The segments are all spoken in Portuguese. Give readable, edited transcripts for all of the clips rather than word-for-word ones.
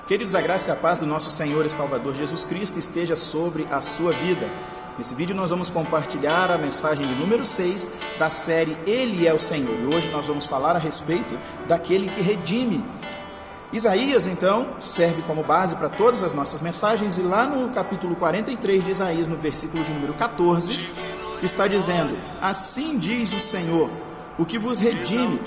Queridos, a graça e a paz do nosso Senhor e Salvador Jesus Cristo esteja sobre a sua vida. Nesse vídeo nós vamos compartilhar a mensagem de número 6 da série Ele é o Senhor. E hoje nós vamos falar a respeito daquele que redime. Isaías, então, serve como base para todas as nossas mensagens. E lá no capítulo 43 de Isaías, no versículo de número 14, está dizendo: assim diz o Senhor, o que vos redime,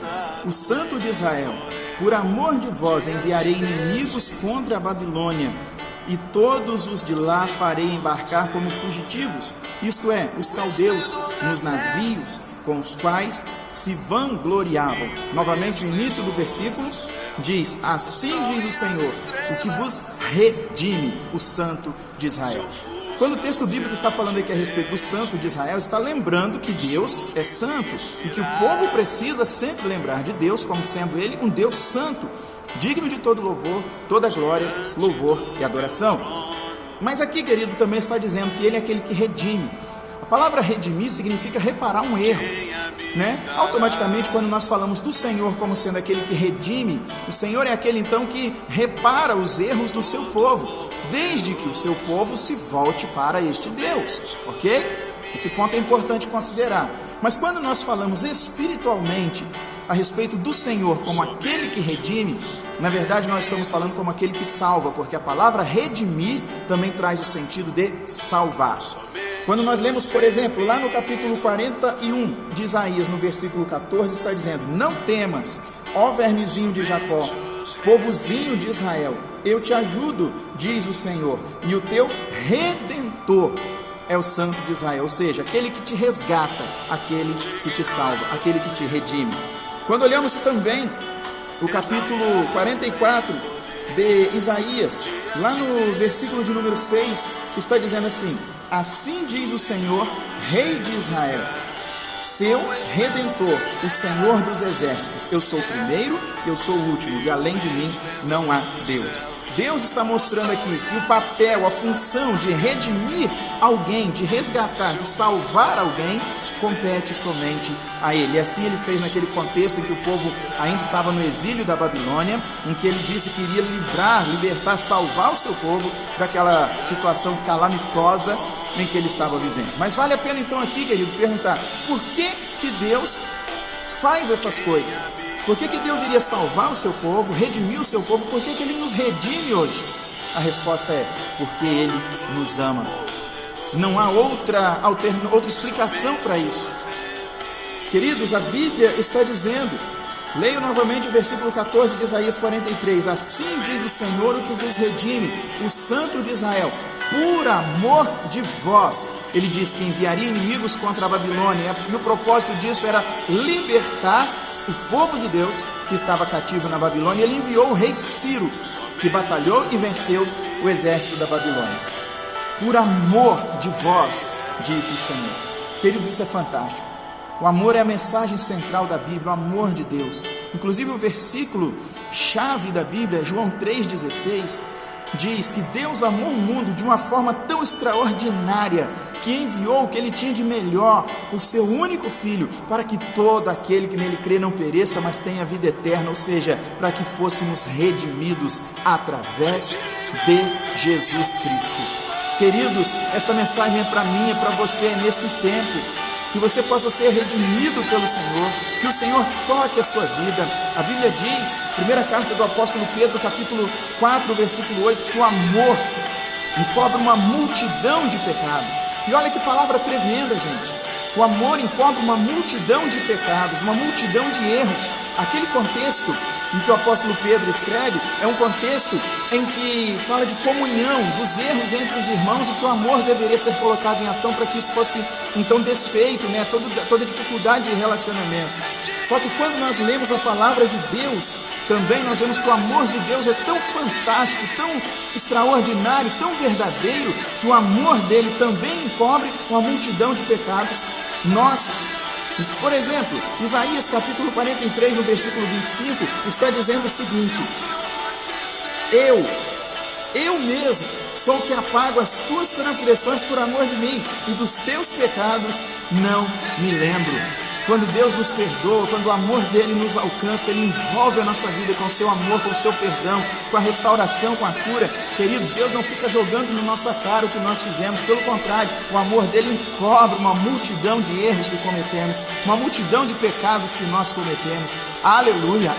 o Santo de Israel. Por amor de vós enviarei inimigos contra a Babilônia, e todos os de lá farei embarcar como fugitivos, isto é, os caldeus, nos navios com os quais se vangloriavam. Novamente, o início do versículo diz: assim diz o Senhor, o que vos redime, o Santo de Israel. Quando o texto bíblico está falando aqui a respeito do Santo de Israel, está lembrando que Deus é santo e que o povo precisa sempre lembrar de Deus como sendo Ele um Deus santo, digno de todo louvor, toda glória, louvor e adoração. Mas aqui, querido, também está dizendo que Ele é aquele que redime. A palavra redimir significa reparar um erro, né? Automaticamente, quando nós falamos do Senhor como sendo aquele que redime, o Senhor é aquele então que repara os erros do seu povo, desde que o seu povo se volte para este Deus, ok? Esse ponto é importante considerar. Mas quando nós falamos espiritualmente a respeito do Senhor como aquele que redime, na verdade nós estamos falando como aquele que salva, porque a palavra redimir também traz o sentido de salvar. Quando nós lemos, por exemplo, lá no capítulo 41 de Isaías, no versículo 14, está dizendo: não temas, ó vermezinho de Jacó, povozinho de Israel, eu te ajudo, diz o Senhor, e o teu Redentor é o Santo de Israel, ou seja, aquele que te resgata, aquele que te salva, aquele que te redime. Quando olhamos também o capítulo 44 de Isaías, lá no versículo de número 6, está dizendo assim: assim diz o Senhor, Rei de Israel, seu Redentor, o Senhor dos Exércitos, eu sou o primeiro, eu sou o último, e além de mim não há Deus. Deus está mostrando aqui que o papel, a função de redimir alguém, de resgatar, de salvar alguém, compete somente a Ele. E assim Ele fez naquele contexto em que o povo ainda estava no exílio da Babilônia, em que Ele disse que iria livrar, libertar, salvar o seu povo daquela situação calamitosa em que ele estava vivendo. Mas vale a pena então aqui, querido, perguntar: por que Deus faz essas coisas? Por que Deus iria salvar o seu povo, redimir o seu povo? Por que Ele nos redime hoje? A resposta é: porque Ele nos ama. Não há outra explicação para isso. Queridos, a Bíblia está dizendo, leio novamente o versículo 14 de Isaías 43, assim diz o Senhor, o que vos redime, o Santo de Israel, por amor de vós. Ele diz que enviaria inimigos contra a Babilônia, e o propósito disso era libertar o povo de Deus que estava cativo na Babilônia. Ele enviou o rei Ciro, que batalhou e venceu o exército da Babilônia. Por amor de vós, disse o Senhor. Queridos, isso é fantástico. O amor é a mensagem central da Bíblia, o amor de Deus. Inclusive o versículo chave da Bíblia, João 3,16, diz que Deus amou o mundo de uma forma tão extraordinária que enviou o que Ele tinha de melhor, o seu único Filho, para que todo aquele que nele crê não pereça, mas tenha vida eterna, ou seja, para que fôssemos redimidos através de Jesus Cristo. Queridos, esta mensagem é para mim, é para você nesse tempo, que você possa ser redimido pelo Senhor, que o Senhor toque a sua vida. A Bíblia diz, primeira carta do apóstolo Pedro, capítulo 4, versículo 8, que o amor encobre uma multidão de pecados. E olha que palavra tremenda, gente. O amor encobre uma multidão de pecados, uma multidão de erros. Aquele contexto em que o apóstolo Pedro escreve é um contexto em que fala de comunhão, dos erros entre os irmãos, e que o amor deveria ser colocado em ação para que isso fosse então desfeito, né? Toda dificuldade de relacionamento. Só que quando nós lemos a palavra de Deus, também nós vemos que o amor de Deus é tão fantástico, tão extraordinário, tão verdadeiro, que o amor dele também encobre uma multidão de pecados nossos. Por exemplo, Isaías capítulo 43, no versículo 25, está dizendo o seguinte: eu mesmo sou o que apago as tuas transgressões por amor de mim, e dos teus pecados não me lembro. Quando Deus nos perdoa, quando o amor dele nos alcança, ele envolve a nossa vida com o seu amor, com o seu perdão, com a restauração, com a cura. Queridos, Deus não fica jogando na nossa cara o que nós fizemos, pelo contrário, o amor dele encobre uma multidão de erros que cometemos, uma multidão de pecados que nós cometemos. Aleluia!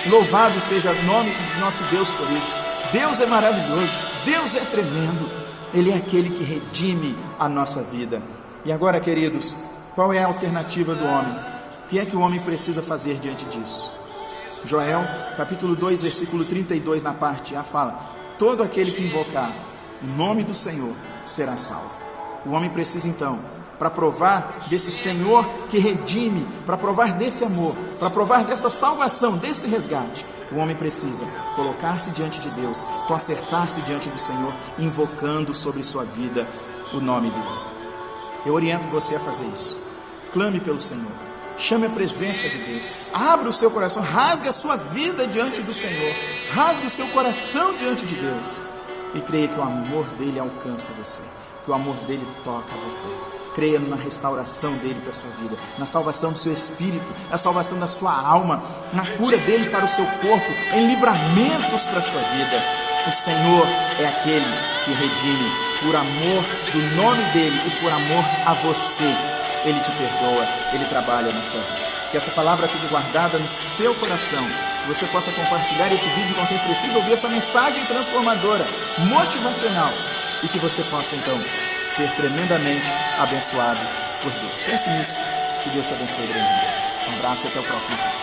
Louvado seja o nome do nosso Deus por isso. Deus é maravilhoso, Deus é tremendo, Ele é aquele que redime a nossa vida. E agora, queridos, qual é a alternativa do homem? O que é que o homem precisa fazer diante disso? Joel, capítulo 2, versículo 32, na parte A, fala: todo aquele que invocar o nome do Senhor será salvo. O homem precisa então, para provar desse Senhor que redime, para provar desse amor, para provar dessa salvação, desse resgate, o homem precisa colocar-se diante de Deus, consertar-se diante do Senhor, invocando sobre sua vida o nome dele. Eu oriento você a fazer isso. Clame pelo Senhor, chame a presença de Deus, abra o seu coração, rasgue a sua vida diante do Senhor, rasgue o seu coração diante de Deus e creia que o amor dele alcança você, que o amor dele toca você. Creia na restauração dele para a sua vida, na salvação do seu espírito, na salvação da sua alma, na cura dele para o seu corpo, em livramentos para a sua vida. O Senhor é aquele que redime por amor do nome dele e por amor a você. Ele te perdoa, ele trabalha na sua vida. Que essa palavra fique guardada no seu coração, que você possa compartilhar esse vídeo com quem precisa ouvir essa mensagem transformadora, motivacional, e que você possa então ser tremendamente abençoado por Deus. Pense nisso, que Deus te abençoe grandemente. Um abraço e até o próximo vídeo.